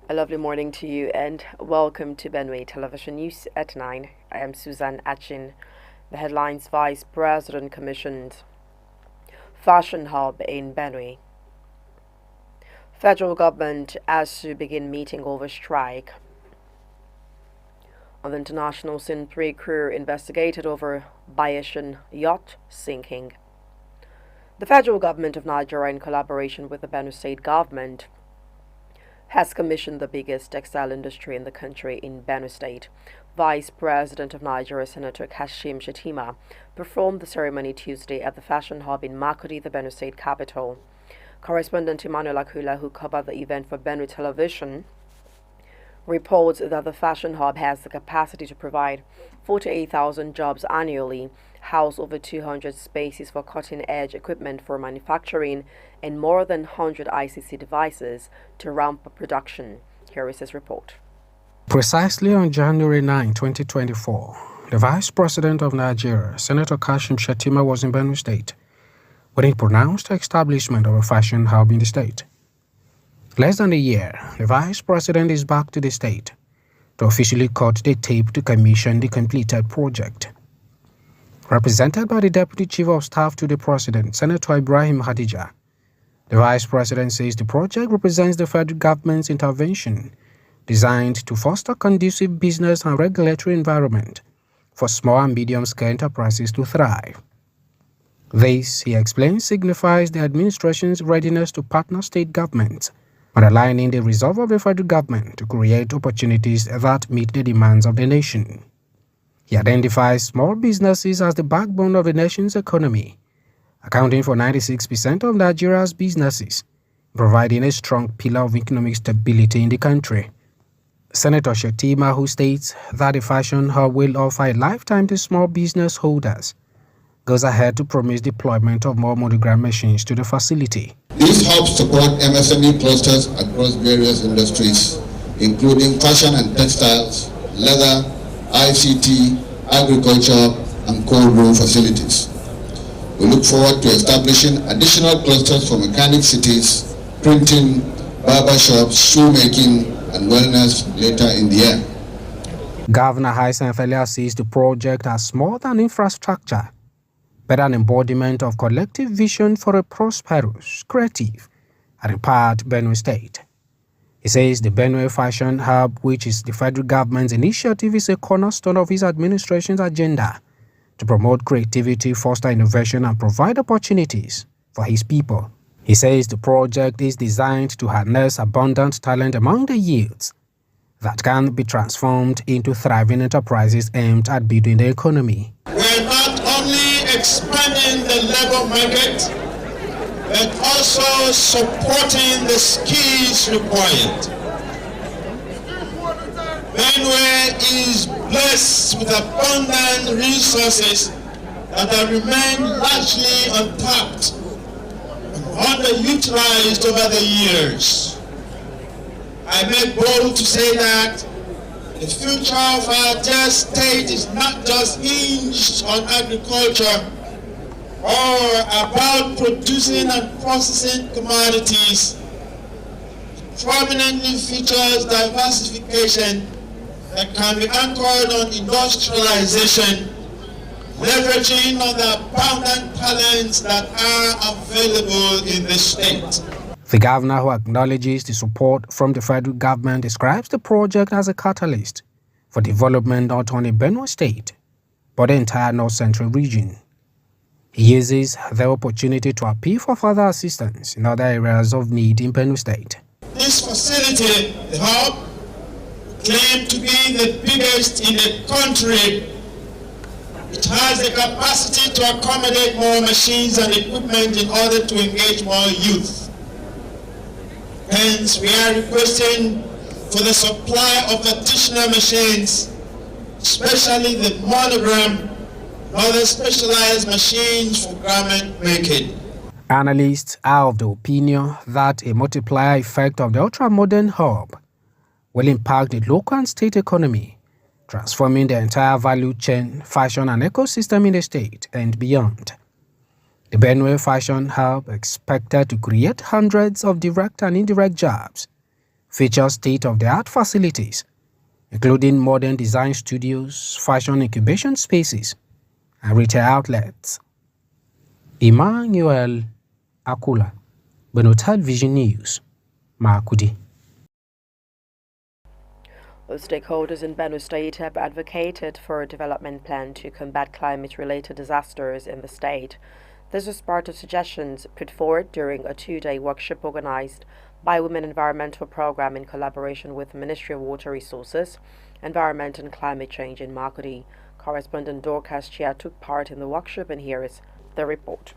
A lovely morning to you and welcome to Benue Television News at 9. I am Susan Achin. The headlines: Vice President commissioned Fashion Hub in Benue. Federal government has to begin meeting over strike. On the international scene, 3 crew investigated over Bayesian yacht sinking. The federal government of Nigeria, in collaboration with the Benue state government, has commissioned the biggest textile industry in the country in Benue State. Vice President of Nigeria, Senator Kashim Shettima, performed the ceremony Tuesday at the Fashion Hub in Makurdi, the Benue State capital. Correspondent Emmanuel Akula, who covered the event for Benue Television, reports that the Fashion Hub has the capacity to provide 48,000 jobs annually, house over 200 spaces for cutting-edge equipment for manufacturing, and more than 100 ICC devices to ramp up production. Here is his report. Precisely on January 9, 2024, the Vice President of Nigeria, Senator Kashim Shettima, was in Benue State when he pronounced the establishment of a fashion hub in the state. Less than a year, the Vice President is back to the state to officially cut the tape to commission the completed project. Represented by the Deputy Chief of Staff to the President, Senator Ibrahim Hadija, the Vice President says the project represents the federal government's intervention designed to foster conducive business and regulatory environment for small and medium-scale enterprises to thrive. This, he explains, signifies the administration's readiness to partner state governments on aligning the resolve of the federal government to create opportunities that meet the demands of the nation. He identifies small businesses as the backbone of the nation's economy, accounting for 96% of Nigeria's businesses, providing a strong pillar of economic stability in the country. Senator Shettima, who states that the Fashion Hub will offer a lifetime to small business holders, goes ahead to promise deployment of more monogram machines to the facility. This helps support MSME clusters across various industries, including fashion and textiles, leather, ICT, agriculture, and cold room facilities. We look forward to establishing additional clusters for mechanic cities, printing, barber shops, shoemaking, and wellness later in the year. Governor Hyson Felia sees the project as more than infrastructure, but an embodiment of collective vision for a prosperous, creative, and empowered Benue State. He says the Benue Fashion Hub, which is the federal government's initiative, is a cornerstone of his administration's agenda to promote creativity, foster innovation, and provide opportunities for his people. He says the project is designed to harness abundant talent among the youths that can be transformed into thriving enterprises aimed at building the economy. We're not only expanding the labor market, but also supporting the skills required. Benue is blessed with abundant resources that remain largely untapped and underutilized over the years. I make bold to say that the future of our dear state is not just hinged on agriculture or about producing and processing commodities. It prominently features diversification that can be anchored on industrialization, leveraging on the abundant talents that are available in the state. The governor, who acknowledges the support from the federal government, describes the project as a catalyst for development not only in Benue State, but the entire North Central region. He uses the opportunity to appeal for further assistance in other areas of need in Benue State. This facility, the hub, claimed to be the biggest in the country. It has the capacity to accommodate more machines and equipment in order to engage more youth. Hence, we are requesting for the supply of additional machines, especially the monogram and other specialized machines for garment making. Analysts are of the opinion that a multiplier effect of the ultra-modern hub will impact the local and state economy, transforming the entire value chain, fashion, and ecosystem in the state and beyond. The Benue Fashion Hub expected to create hundreds of direct and indirect jobs features state-of-the-art facilities, including modern design studios, fashion incubation spaces, and retail outlets. Emmanuel Akula, Benue Television News, Makudi. The stakeholders in Benue State have advocated for a development plan to combat climate-related disasters in the state. This was part of suggestions put forward during a two-day workshop organized by Women Environmental Program in collaboration with Ministry of Water Resources, Environment and Climate Change in Makudi. Correspondent Dorcas Chia took part in the workshop, and here is the report.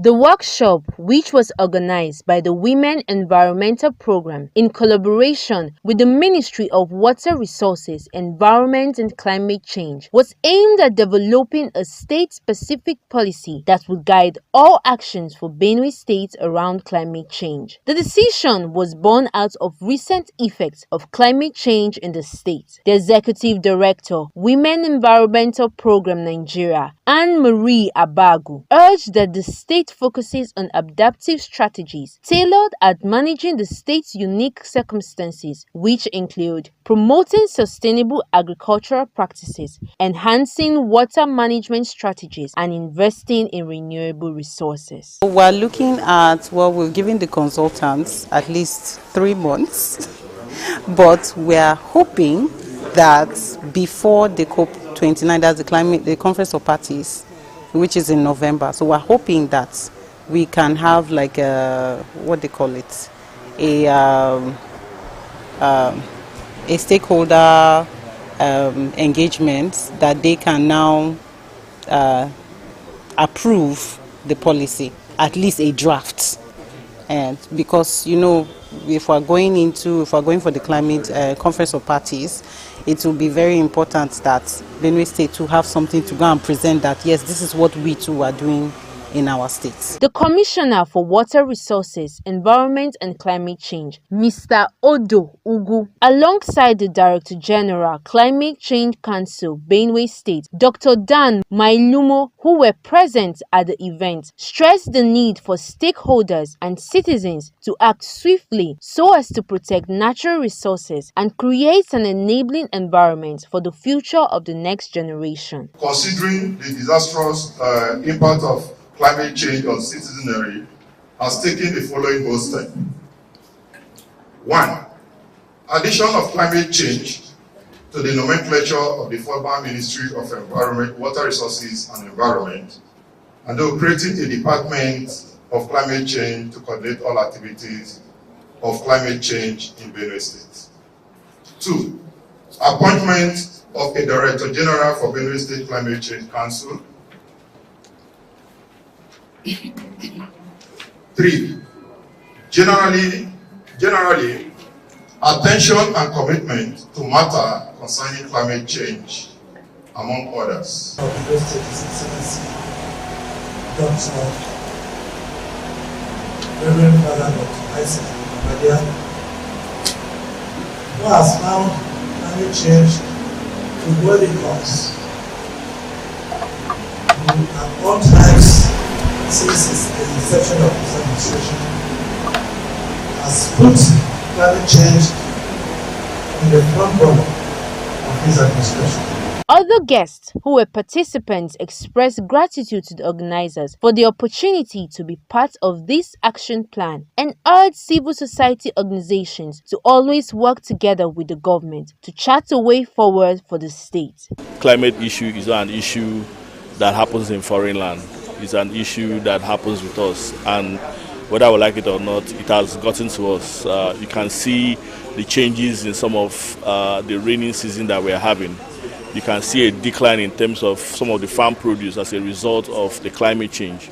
The workshop, which was organized by the Women Environmental Program in collaboration with the Ministry of Water Resources, Environment and Climate Change, was aimed at developing a state-specific policy that would guide all actions for Benue State around climate change. The decision was born out of recent effects of climate change in the state. The Executive Director, Women Environmental Program Nigeria, Anne-Marie Abagu, urged that the state focuses on adaptive strategies tailored at managing the state's unique circumstances, which include promoting sustainable agricultural practices, enhancing water management strategies, and investing in renewable resources. We're looking at, we're giving the consultants at least 3 months, but we're hoping that before the COP29, that's the Conference of Parties, which is in November. So we're hoping that we can have like a, what they call it, a stakeholder engagement that they can now approve the policy, at least a draft. And because, you know, if we're going for the climate Conference of Parties, it will be very important that Benue State to have something to go and present that, yes, this is what we too are doing in our states. The Commissioner for Water Resources, Environment and Climate Change, Mr. Odo Ugu, alongside the Director General, Climate Change Council, Benue State, Dr. Dan Mailumo, who were present at the event, stressed the need for stakeholders and citizens to act swiftly so as to protect natural resources and create an enabling environment for the future of the next generation. Considering the disastrous impact of climate change on citizenry, has taken the following bold steps. 1. Addition of climate change to the nomenclature of the former Ministry of Environment, Water Resources and Environment, and they're creating a Department of Climate Change to coordinate all activities of climate change in Benue State. 2. Appointment of a Director General for Benue State Climate Change Council. 3. Generally, attention and commitment to matter concerning climate change, among others. Reverend Father Dr. Isaac Madia, who has found climate change to what it comes. At all times, since the inception of this administration, has put climate change in the front burner of his administration. Other guests who were participants expressed gratitude to the organizers for the opportunity to be part of this action plan and urged civil society organizations to always work together with the government to chart a way forward for the state. Climate issue is not an issue that happens in foreign land. It's an issue that happens with us, and whether we like it or not, it has gotten to us. You can see the changes in some of the rainy season that we're having. You can see a decline in terms of some of the farm produce as a result of the climate change.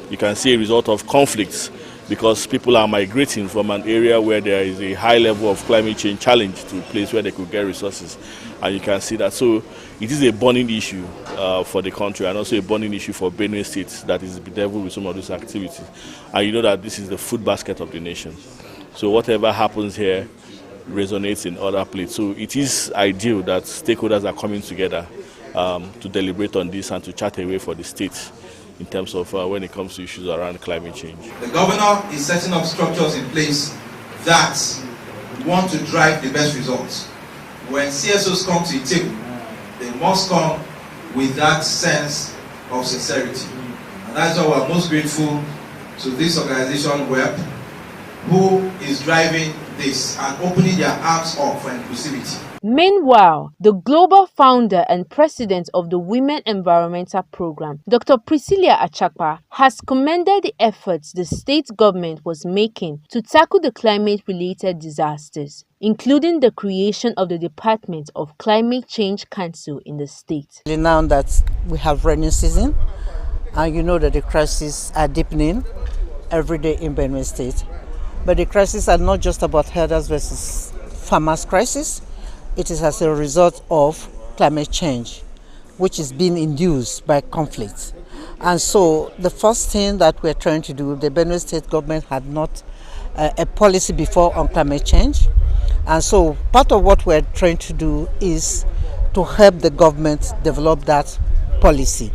You can see a result of conflicts because people are migrating from an area where there is a high level of climate change challenge to a place where they could get resources. And you can see that. So it is a burning issue for the country and also a burning issue for Benue State that is bedeviled with some of these activities. And you know that this is the food basket of the nation. So whatever happens here resonates in other places. So it is ideal that stakeholders are coming together to deliberate on this and to chart a way for the state in terms of when it comes to issues around climate change. The governor is setting up structures in place that want to drive the best results. When CSOs come to the table, they must come with that sense of sincerity. And that's why we're most grateful to this organization, WEB, who is driving this and opening their arms up for inclusivity. Meanwhile, the global founder and president of the Women Environmental Program, Dr. Priscilla Achakpa, has commended the efforts the state government was making to tackle the climate-related disasters, including the creation of the Department of Climate Change Council in the state. Now that we have rainy season, and you know that the crises are deepening every day in Benue State, but the crises are not just about herders versus farmers crisis. It is as a result of climate change, which is being induced by conflict. And so the first thing that we're trying to do, the Benue State government had not a policy before on climate change. And so part of what we're trying to do is to help the government develop that policy.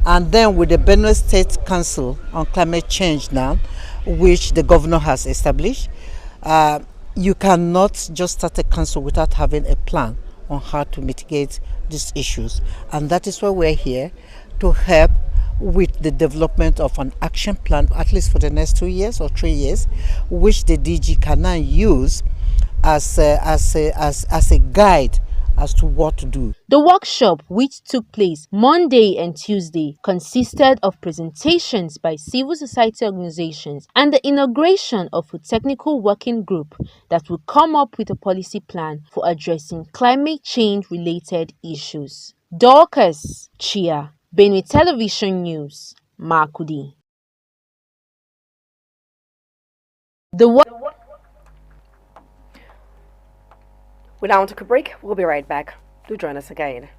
And then with the Benue State Council on Climate Change now, which the governor has established, you cannot just start a council without having a plan on how to mitigate these issues. And that is why we're here, to help with the development of an action plan, at least for the next 2 years or 3 years, which the DG can now use as a guide as to what to do. The workshop, which took place Monday and Tuesday, consisted of presentations by civil society organizations and the inauguration of a technical working group that will come up with a policy plan for addressing climate change-related issues. Dorcas Chia, Benue Television News, Makudi. We now take a break. We'll be right back. Do join us again.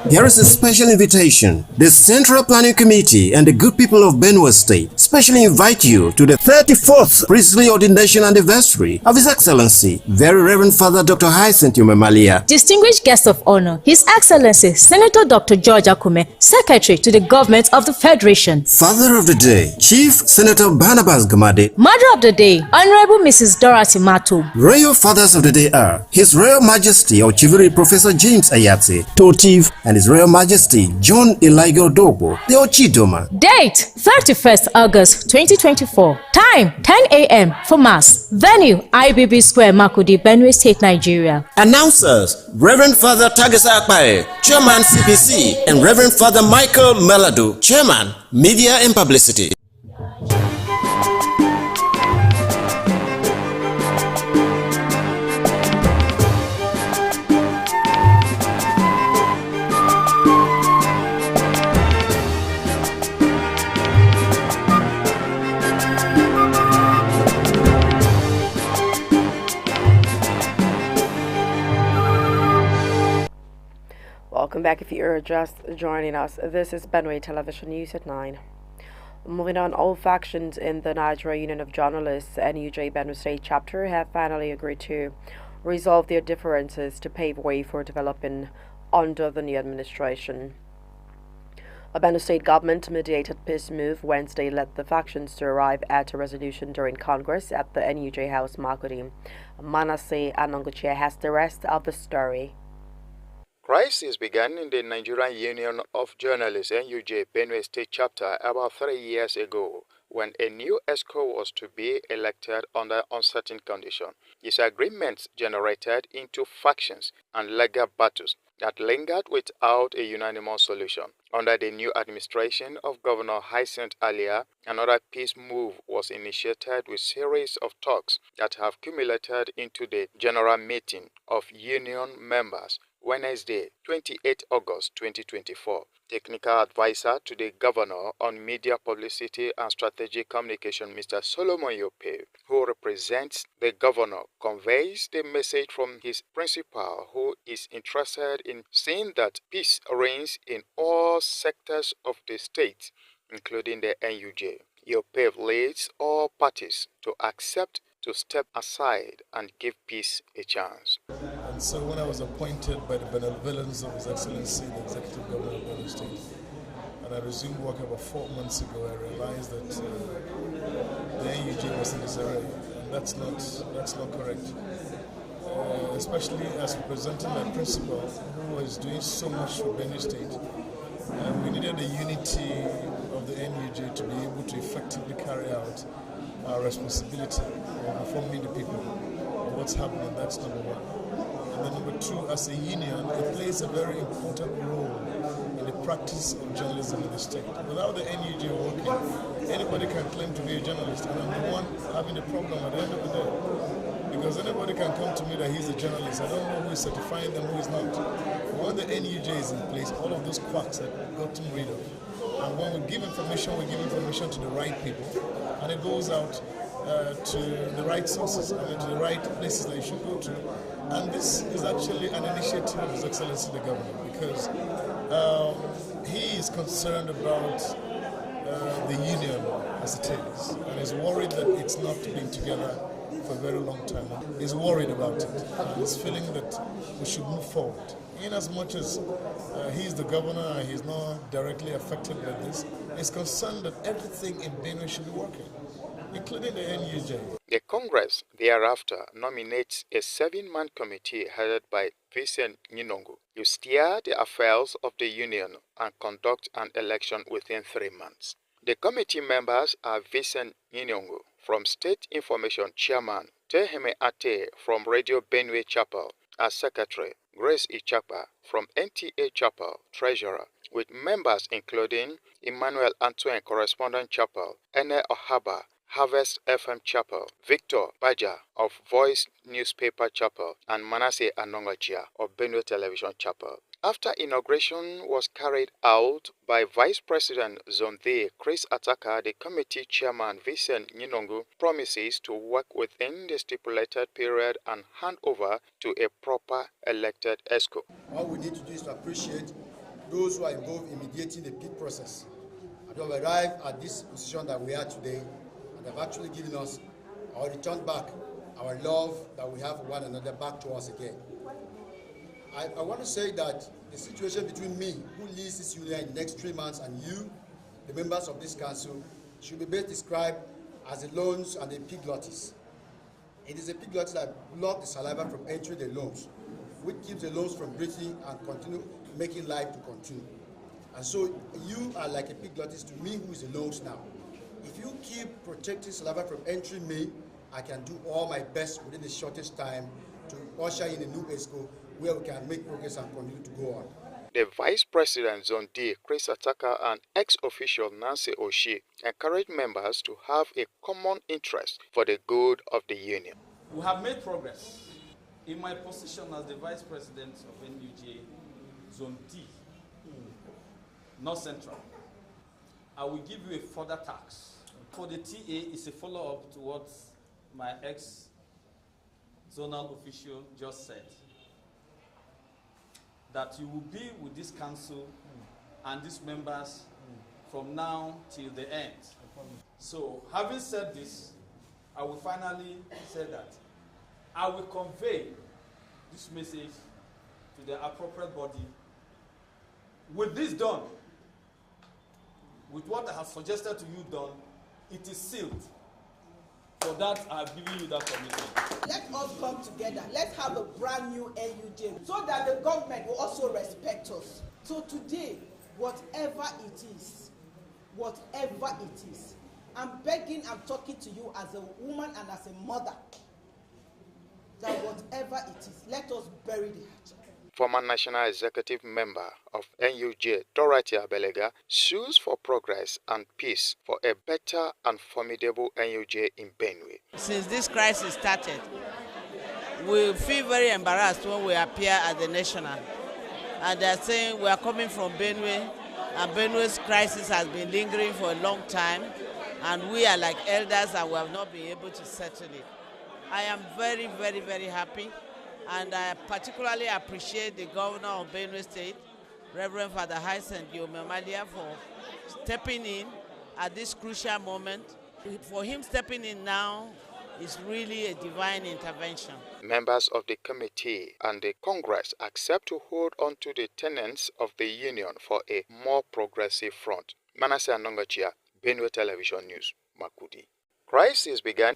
Here is a special invitation. The Central Planning Committee and the good people of Benue State specially invite you to the 34th priestly ordination anniversary of His Excellency, Very Reverend Father Dr. Hyacinth Umemalia. Distinguished guest of honor, His Excellency Senator Dr. George Akume, Secretary to the Government of the Federation. Father of the Day, Chief Senator Barnabas Gamade. Mother of the Day, Honorable Mrs. Dorothy Mato. Royal Fathers of the Day are His Royal Majesty Ochiviri Professor James Ayate, Totiv, and His Royal Majesty John Eligo Dobo, the Ochidoma. Date 31st August 2024. Time 10 a.m. for Mass. Venue IBB Square, Makudi, Benue State, Nigeria. Announcers Reverend Father Tagesa Akpae, Chairman CPC, and Reverend Father Michael Melado, Chairman Media and Publicity. Welcome back if you're just joining us. This is Benue Television News at 9. Moving on, all factions in the Nigeria Union of Journalists NUJ Benue State chapter have finally agreed to resolve their differences to pave way for developing under the new administration. A Benue State government-mediated peace move Wednesday led the factions to arrive at a resolution during Congress at the NUJ House Makudi. Manasseh Anonguchia has the rest of the story. Crisis began in the Nigerian Union of Journalists NUJ Benue State chapter about 3 years ago when a new ESCO was to be elected under uncertain conditions. Disagreements generated into factions and legal battles that lingered without a unanimous solution. Under the new administration of Governor Hyacinth Alia, another peace move was initiated with a series of talks that have culminated into the General Meeting of Union members Wednesday, 28 August 2024. Technical advisor to the governor on media publicity and strategic communication, Mr. Solomon Yope, who represents the governor, conveys the message from his principal, who is interested in seeing that peace reigns in all sectors of the state, including the NUJ. Yope leads all parties to accept to step aside and give peace a chance. And so when I was appointed by the benevolence of His Excellency, the Executive Governor of Benue State, and I resumed work about 4 months ago. I realized that the NUJ was in disarray, and that's not correct. Especially as representing my principal, who was doing so much for Benue State. We needed the unity of the NUJ to be able to effectively carry out our responsibility of informing the people of what's happening. That's number one. And then number two, as a union, it plays a very important role in the practice of journalism in the state. Without the NUJ working, anybody can claim to be a journalist, and I'm the one having the problem at the end of the day. Because anybody can come to me that he's a journalist. I don't know who is certifying them, who is not. When the NUJ is in place, all of those quacks are gotten rid of. And when we give information to the right people, and it goes out to the right sources, to the right places that you should go to. And this is actually an initiative of His Excellency the Governor, because he is concerned about the union as it is, and is worried that it's not being together for a very long time. He's worried about it, and he's feeling that we should move forward. In as much as he's the governor and he's not directly affected by this, he's concerned that everything in Benue should be working, including the NUJ. The Congress thereafter nominates a 7-man committee headed by Vincent Nyinongo to steer the affairs of the union and conduct an election within 3 months. The committee members are Vincent Nyinongo from State Information Chairman, Teheme Ate from Radio Benue Chapel as Secretary, Grace Ichapa from NTA Chapel, Treasurer, with members including Emmanuel Antoine Correspondent Chapel, Ene Ohaba, Harvest FM Chapel, Victor Baja of Voice Newspaper Chapel, and Manasseh Anongachia of Benue Television Chapel. After inauguration was carried out by Vice President Zonde Chris Ataka, the committee chairman Vincent Nyinongo promises to work within the stipulated period and hand over to a proper elected ESCO. All we need to do is to appreciate those who are involved in mediating the peace process and who have arrived at this position that we are today, and have actually given us or returned back our love that we have for one another back to us again. I want to say that the situation between me, who leads this union in the next 3 months, and you, the members of this council, should be best described as the loans and the epiglottis. It is epiglottis that block the saliva from entering the loans, which keeps the loans from breathing and continue making life to continue. And so you are like epiglottis to me, who is the loans now. If you keep protecting saliva from entering me, I can do all my best within the shortest time to usher in a new ESCO where we can make progress and continue to go on. The Vice President Zone D, Chris Ataka, and ex-official Nancy Oshie encouraged members to have a common interest for the good of the union. We have made progress. In my position as the Vice President of NUJ Zone D, North Central, I will give you a further tax. For the TA, it's a follow-up to what my ex-zonal official just said. That you will be with this council and these members from now till the end. So, having said this, I will finally say that I will convey this message to the appropriate body. With this done, with what I have suggested to you done, it is sealed. For that, I have given you that commitment. Let us come together. Let's have a brand new NUJ so that the government will also respect us. So today, whatever it is, I'm begging, I'm talking to you as a woman and as a mother, that whatever it is, let us bury the hatchet. Former National Executive Member of NUJ, Dorothy Abelega, sues for progress and peace for a better and formidable NUJ in Benue. Since this crisis started, we feel very embarrassed when we appear at the national. And they're saying we are coming from Benue, and Benue's crisis has been lingering for a long time, and we are like elders and we have not been able to settle it. I am very, very, very happy. And I particularly appreciate the governor of Benue State, Reverend Father Hyacinth Yomemalia, for stepping in at this crucial moment. For him stepping in now It's really a divine intervention. Members of the committee and the Congress accept to hold on to the tenets of the Union for a more progressive front. Manasseh Anongachia, Benue Television News, Makudi. Crisis began.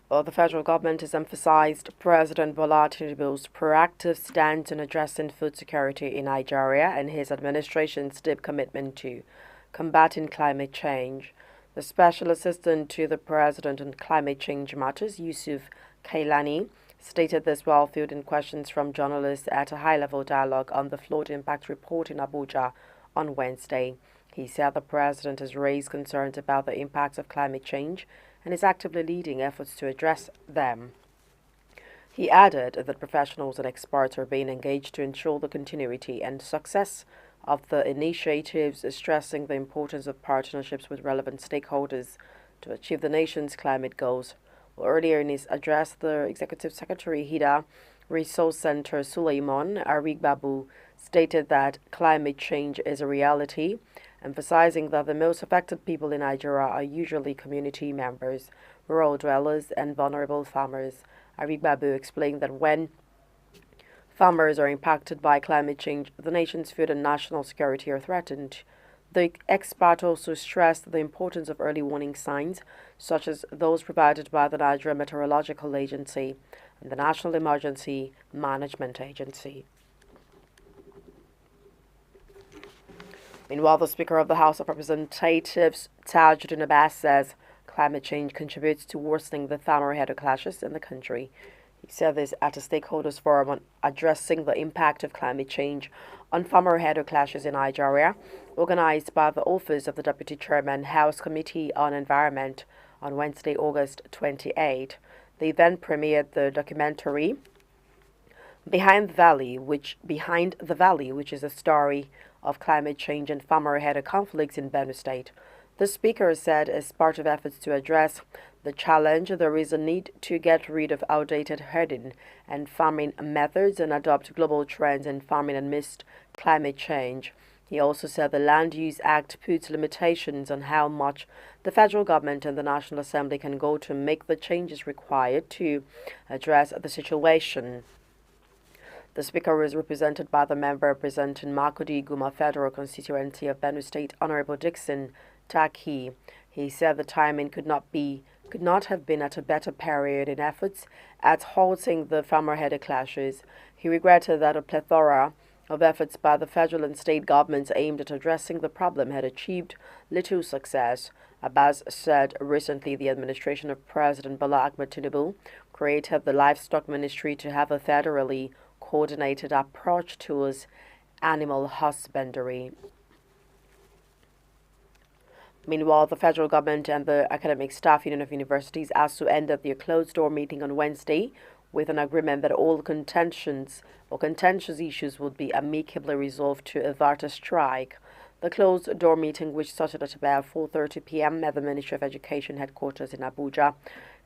Well, the federal government has emphasized President Bola Tinubu's proactive stance in addressing food security in Nigeria and his administration's deep commitment to combating climate change. The Special Assistant to the President on Climate Change Matters, Yusuf Kailani, stated this while fielding questions from journalists at a high-level dialogue on the Flood Impact Report in Abuja on Wednesday. He said the president has raised concerns about the impacts of climate change and is actively leading efforts to address them. He added that professionals and experts are being engaged to ensure the continuity and success of the initiatives, stressing the importance of partnerships with relevant stakeholders to achieve the nation's climate goals. Well, earlier in his address, the Executive Secretary, HIDA Resource Center Suleiman Arigbabu, stated that climate change is a reality, emphasizing that the most affected people in Nigeria are usually community members, rural dwellers, and vulnerable farmers. Arigbabu explained that when farmers are impacted by climate change, the nation's food and national security are threatened. The expert also stressed the importance of early warning signs, such as those provided by the Nigeria Meteorological Agency and the National Emergency Management Agency. Meanwhile, the Speaker of the House of Representatives, Tajuddin Abbas, says climate change contributes to worsening the farmer-header clashes in the country. He said this at a stakeholders forum on addressing the impact of climate change on farmer-header clashes in Nigeria, organized by the Office of the Deputy Chairman, House Committee on Environment, on Wednesday, August 28. They then premiered the documentary Behind the Valley, which is a story of climate change and farmer-header conflicts in Benue State. The speaker said as part of efforts to address the challenge, there is a need to get rid of outdated herding and farming methods and adopt global trends in farming amidst climate change. He also said the Land Use Act puts limitations on how much the federal government and the National Assembly can go to make the changes required to address the situation. The speaker was represented by the member representing Makudi Guma Federal Constituency of Benue State, Honorable Dixon Taki. He said the timing could not have been at a better period in efforts at halting the farmer-header clashes. He regretted that a plethora of efforts by the federal and state governments aimed at addressing the problem had achieved little success. Abbas said recently the administration of President Bola Ahmed Tinubu created the Livestock Ministry to have a federally coordinated approach towards animal husbandry. Meanwhile, the federal government and the Academic Staff Union of Universities ASU ended their closed-door meeting on Wednesday with an agreement that all contentious issues would be amicably resolved to avert a strike. The closed-door meeting, which started at about 4:30 p.m. at the Ministry of Education headquarters in Abuja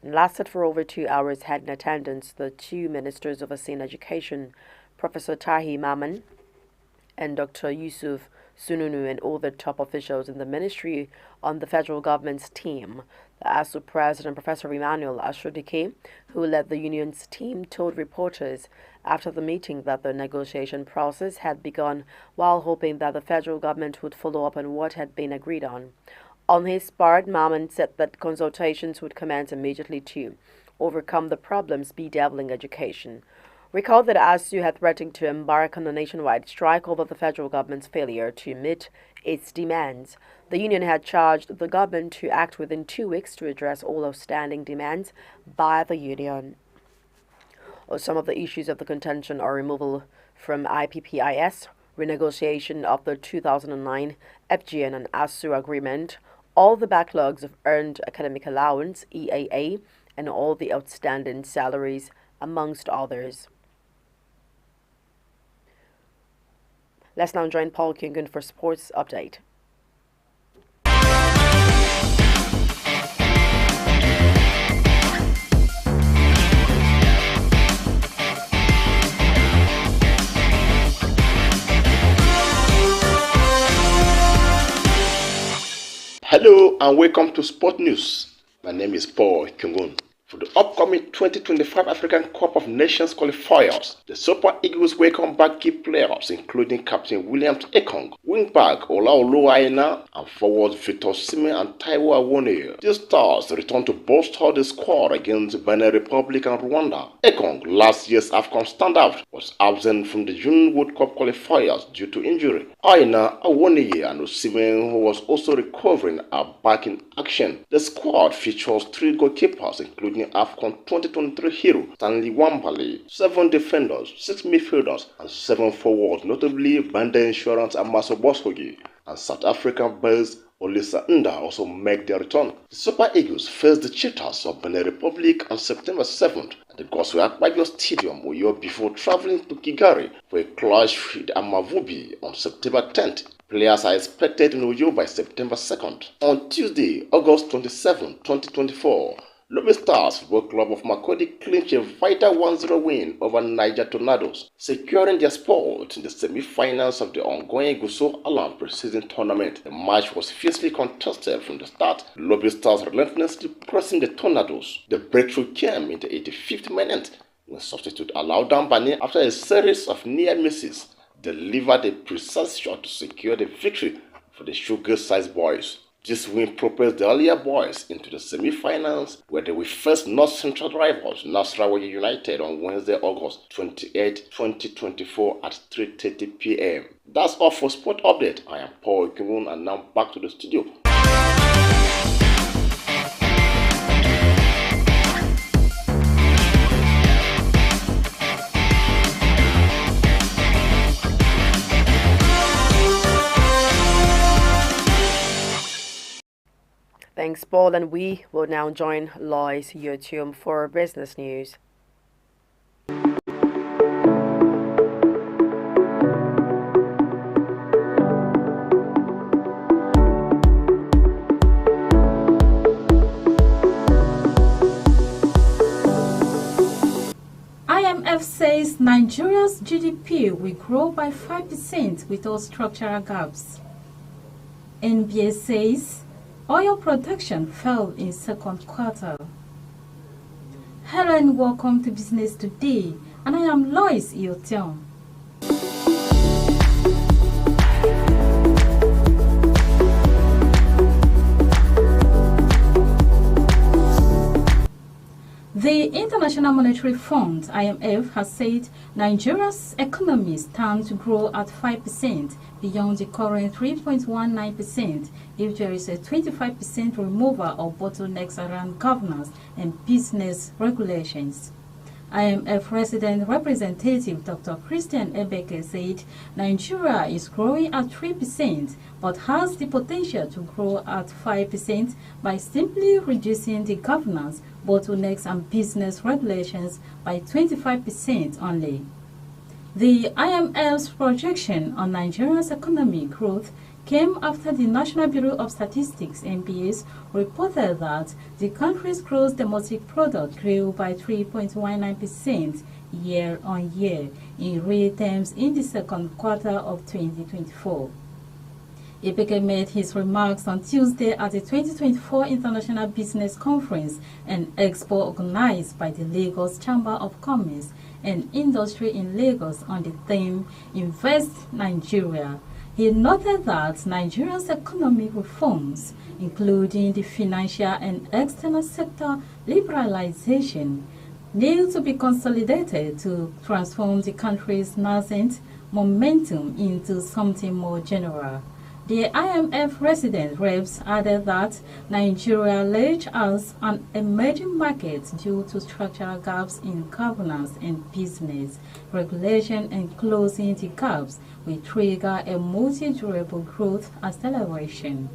and lasted for over 2 hours, had in attendance the two ministers overseeing education, Professor Tahi Maman and Dr. Yusuf Sununu, and all the top officials in the ministry on the federal government's team. The ASU president, Professor Emmanuel Ashodike, who led the union's team, told reporters after the meeting that the negotiation process had begun while hoping that the federal government would follow up on what had been agreed on. On his part, Maman said that consultations would commence immediately to overcome the problems bedeviling education. Recall that ASU had threatened to embark on a nationwide strike over the federal government's failure to meet its demands. The union had charged the government to act within 2 weeks to address all outstanding demands by the union. Some of the issues of the contention are removal from IPPIS, renegotiation of the 2009 FGN and ASU agreement, all the backlogs of earned academic allowance, EAA, and all the outstanding salaries, amongst others. Let's now join Paul Kingan for Sports Update. Hello and welcome to Sport News. My name is Paul Kungun. For the upcoming 2025 African Cup of Nations qualifiers, the Super Eagles welcome back key players including Captain William Ekong, wingback Olaoluwa Aina, and forwards Victor Osimhen and Taiwo Awoniyi. These stars return to bolster the squad against Benin Republic and Rwanda. Ekong, last year's AFCON standout, was absent from the June World Cup qualifiers due to injury. Aina, Awoniyi, and Osimhen, who was also recovering, are back in action. The squad features 3 goalkeepers including AFCON 2023 hero Stanley Wambale, 7 defenders, 6 midfielders, and 7 forwards, notably Banda Insurance and Maso Boshogi, and South African-based Olisa Nda also make their return. The Super Eagles face the Cheetahs of Benin Republic on September 7th at the Goswe Akpabio Stadium, Uyo, before traveling to Kigali for a clash with Amavubi on September 10th. Players are expected in Uyo by September 2nd. On Tuesday, August 27, 2024, Lobby Stars Football Club of Makurdi clinched a vital 1-0 win over Niger Tornadoes, securing their spot in the semi-finals of the ongoing Gusau Alam pre-season tournament. The match was fiercely contested from the start, Lobby Stars relentlessly pressing the Tornadoes. The breakthrough came in the 85th minute when substitute Alaudan Bani, after a series of near misses, delivered a precise shot to secure the victory for the sugar-sized boys. This win propels the earlier boys into the semi-finals, where they will face North Central rivals Nasarawa United on Wednesday, August 28, 2024 at 3:30 p.m. That's all for Sport Update. I am Paul Kimun, and now back to the studio. Thanks, Paul, and we will now join Lois YouTube for business news. IMF says Nigeria's GDP will grow by 5% without structural gaps. NBA says oil production fell in second quarter. Hello and welcome to Business Today, and I am Lois Iotiong. The International Monetary Fund, IMF, has said Nigeria's economy stands to grow at 5% beyond the current 3.19% if there is a 25% removal of bottlenecks around governance and business regulations. IMF resident representative Dr. Christian Ebeke said Nigeria is growing at 3% but has the potential to grow at 5% by simply reducing the governance, bottlenecks and business regulations by 25% only. The IMF's projection on Nigeria's economic growth came after the National Bureau of Statistics (NBS) reported that the country's gross domestic product grew by 3.19% year-on-year in real terms in the second quarter of 2024. Ebeke made his remarks on Tuesday at the 2024 International Business Conference and Expo organized by the Lagos Chamber of Commerce and Industry in Lagos on the theme Invest Nigeria. He noted that Nigeria's economic reforms, including the financial and external sector liberalization, need to be consolidated to transform the country's nascent momentum into something more general. The IMF resident reps added that Nigeria lay as an emerging market due to structural gaps in governance and business regulation, and closing the gaps will trigger a multi-durable growth acceleration.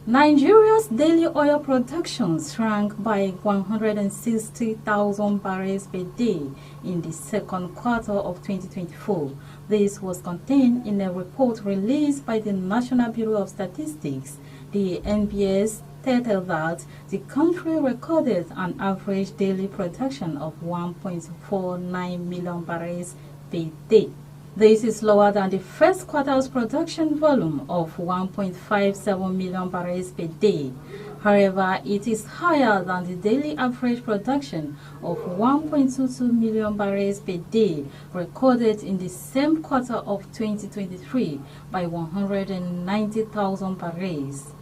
Nigeria's daily oil production shrank by 160,000 barrels per day in the second quarter of 2024. This was contained in a report released by the National Bureau of Statistics. The NBS stated that the country recorded an average daily production of 1.49 million barrels per day. This is lower than the first quarter's production volume of 1.57 million barrels per day. However, it is higher than the daily average production of 1.22 million barrels per day recorded in the same quarter of 2023 by 190,000 barrels.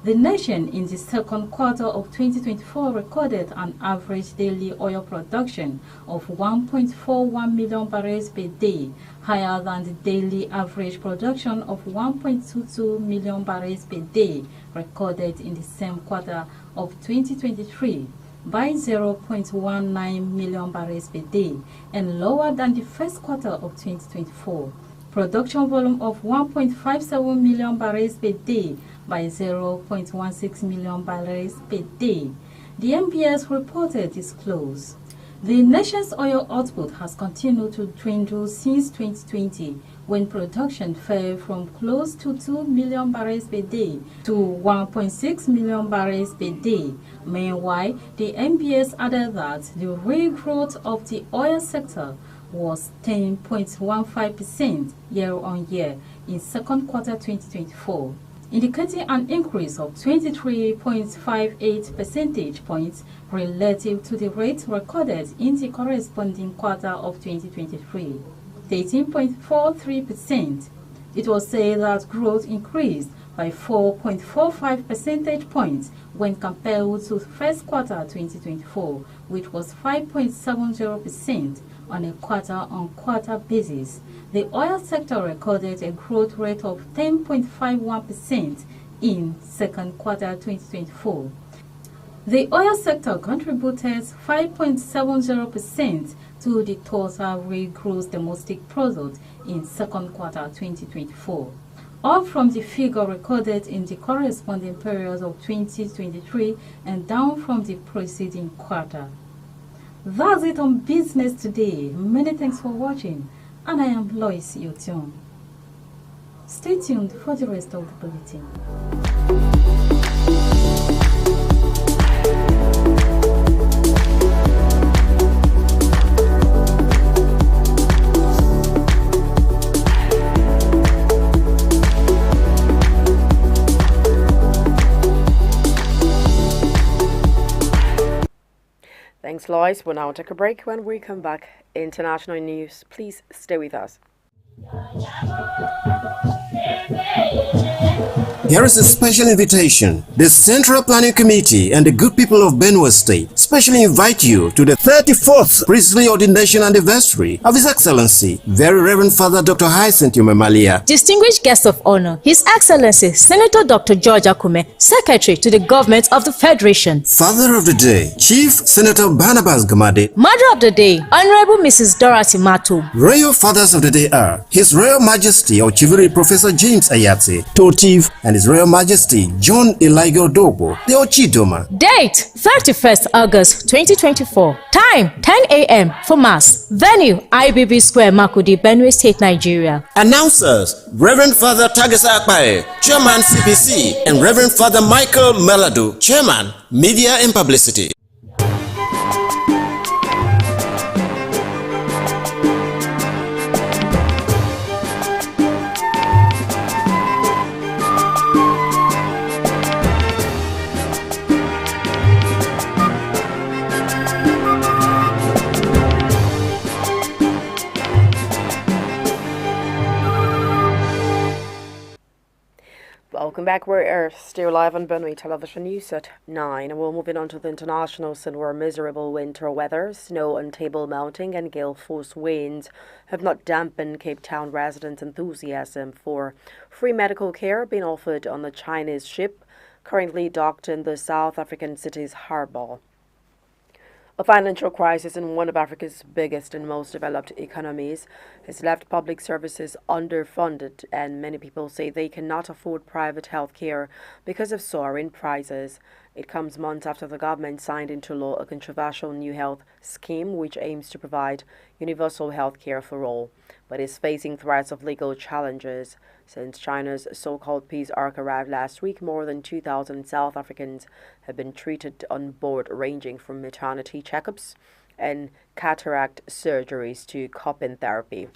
The nation in the second quarter of 2024 recorded an average daily oil production of 1.41 million barrels per day, higher than the daily average production of 1.22 million barrels per day recorded in the same quarter of 2023 by 0.19 million barrels per day, and lower than the first quarter of 2024. Production volume of 1.57 million barrels per day by 0.16 million barrels per day. The MBS reported is close. The nation's oil output has continued to dwindle since 2020, when production fell from close to 2 million barrels per day to 1.6 million barrels per day. Meanwhile, the MBS added that the real growth of the oil sector was 10.15% year-on-year in second quarter 2024, indicating an increase of 23.58 percentage points relative to the rate recorded in the corresponding quarter of 2023, 13.43%. It was said that growth increased by 4.45 percentage points when compared to first quarter 2024, which was 5.70%. On a quarter-on-quarter basis, the oil sector recorded a growth rate of 10.51% in second quarter 2024. The oil sector contributed 5.70% to the total real gross domestic product in second quarter 2024, up from the figure recorded in the corresponding period of 2023 and down from the preceding quarter. That's it on Business Today. Many thanks for watching, and I am Lois Yotion. Stay tuned for the rest of the bulletin. Thanks, Lois. We'll now take a break. When we come back, international news. Please stay with us. Here is a special invitation. The Central Planning Committee and the good people of Benue State specially invite you to the 34th priestly ordination anniversary of His Excellency, Very Reverend Father Dr. Hyacinth Umemalia. Distinguished guest of honor, His Excellency Senator Dr. George Akume, Secretary to the Government of the Federation. Father of the Day, Chief Senator Barnabas Gamade. Mother of the Day, Honorable Mrs. Dorothy Mato. Royal Fathers of the Day are His Royal Majesty Ochiviri Professor James Ayatse, Totiv, and His Royal Majesty John Eligo Dogo, the Ochidoma. Date 31st August 2024. Time 10 a.m. for Mass. Venue IBB Square, Makudi, Benue State, Nigeria. Announcers Reverend Father Tagesa Akpae, Chairman CPC, and Reverend Father Michael Melado, Chairman Media and Publicity. Welcome back. We're still live on Benue Television News at 9, and we're moving on to the international scene where miserable winter weather, snow and table mounting and gale force winds have not dampened Cape Town residents' enthusiasm for free medical care being offered on the Chinese ship currently docked in the South African city's harbour. A financial crisis in one of Africa's biggest and most developed economies has left public services underfunded, and many people say they cannot afford private health care because of soaring prices. It comes months after the government signed into law a controversial new health scheme which aims to provide universal health care for all, but is facing threats of legal challenges. Since China's so-called peace arc arrived last week, more than 2,000 South Africans have been treated on board, ranging from maternity checkups and cataract surgeries to coping therapy.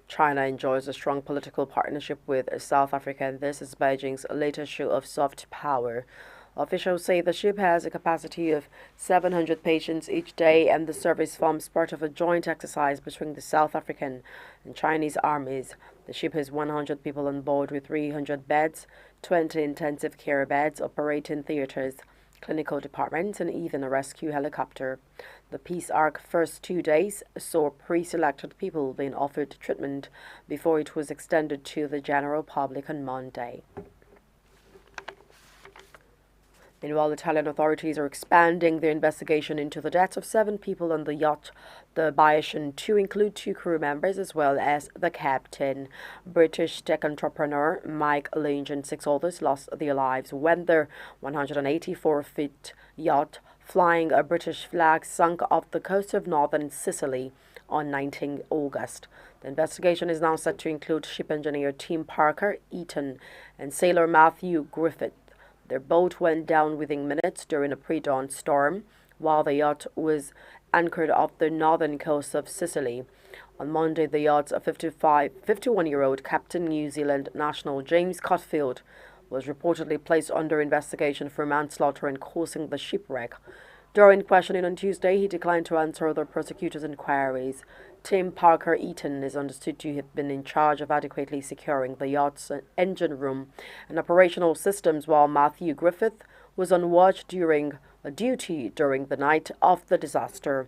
China enjoys a strong political partnership with South Africa, and this is Beijing's latest show of soft power. Officials say the ship has a capacity of 700 patients each day, and the service forms part of a joint exercise between the South African and Chinese armies. The ship has 100 people on board with 300 beds, 20 intensive care beds, operating theaters, clinical departments, and even a rescue helicopter. The Peace Ark first 2 days saw pre-selected people being offered treatment before it was extended to the general public on Monday. Meanwhile, Italian authorities are expanding their investigation into the deaths of 7 people on the yacht, the Bayesian, to include 2 crew members as well as the captain. British tech entrepreneur Mike Lynch and 6 others lost their lives when their 184-foot yacht, flying a British flag, sunk off the coast of northern Sicily on 19 August. The investigation is now set to include ship engineer Tim Parker-Eaton and sailor Matthew Griffith. Their boat went down within minutes during a pre-dawn storm while the yacht was anchored off the northern coast of Sicily. On Monday, the yacht's 51-year-old Captain New Zealand national James Cotfield was reportedly placed under investigation for manslaughter and causing the shipwreck. During questioning on Tuesday, he declined to answer the prosecutor's inquiries. Tim Parker-Eaton is understood to have been in charge of adequately securing the yacht's engine room and operational systems, while Matthew Griffith was on watch during the night of the disaster.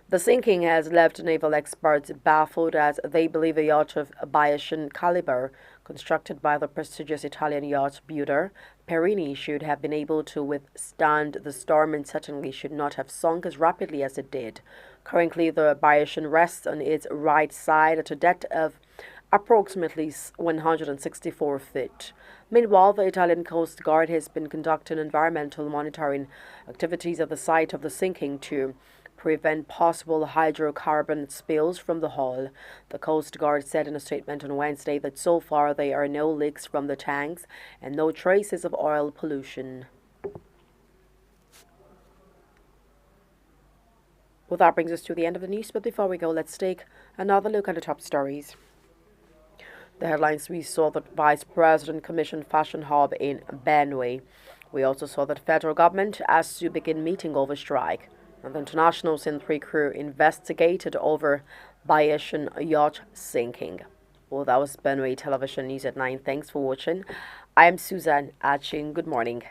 The sinking has left naval experts baffled, as they believe a yacht of Bayesian caliber, constructed by the prestigious Italian yacht builder Perini, should have been able to withstand the storm and certainly should not have sunk as rapidly as it did. Currently, the Bayesian rests on its right side at a depth of approximately 164 feet. Meanwhile, the Italian Coast Guard has been conducting environmental monitoring activities at the site of the sinking to prevent possible hydrocarbon spills from the hull. The Coast Guard said in a statement on Wednesday that so far there are no leaks from the tanks and no traces of oil pollution. Well, that brings us to the end of the news, but before we go, let's take another look at the top stories. The headlines: we saw that Vice President commissioned fashion hub in Benue. We also saw that federal government asked to begin meeting over strike. And the international Sin-3 crew investigated over Bayesian yacht sinking. Well, that was Benue Television News at 9. Thanks for watching. I am Susan Achin. Good morning.